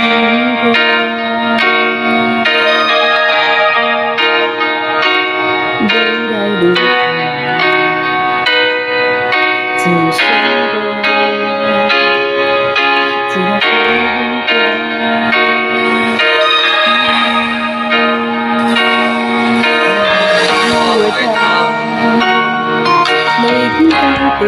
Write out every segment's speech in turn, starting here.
过，未来路只想过，只要飞过。我他每天改变。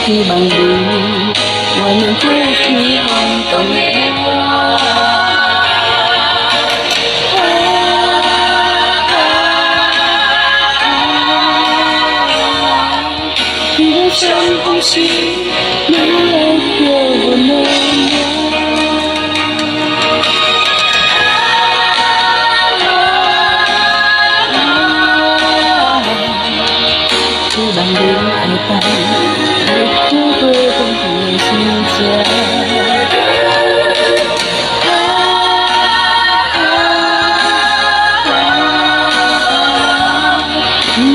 希望你我能过去轰动的我，你的深呼吸，你来给我温暖。希望你爱伴。不会公平的心家，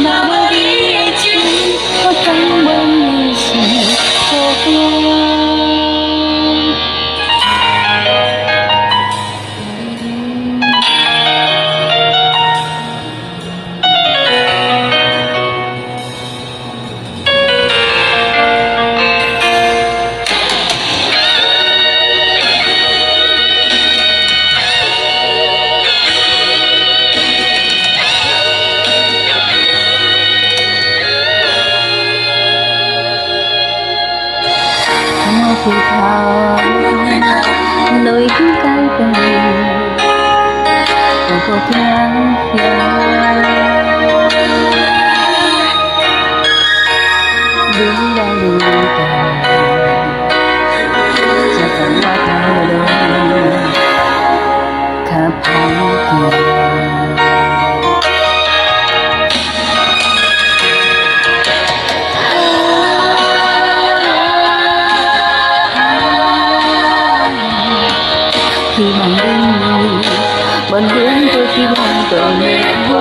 那么你的情，我盼望你是可我。葡萄泪已经改变，我个家乡，未来路途，才知我头路较歹行。希望你，温暖过去轰动的我。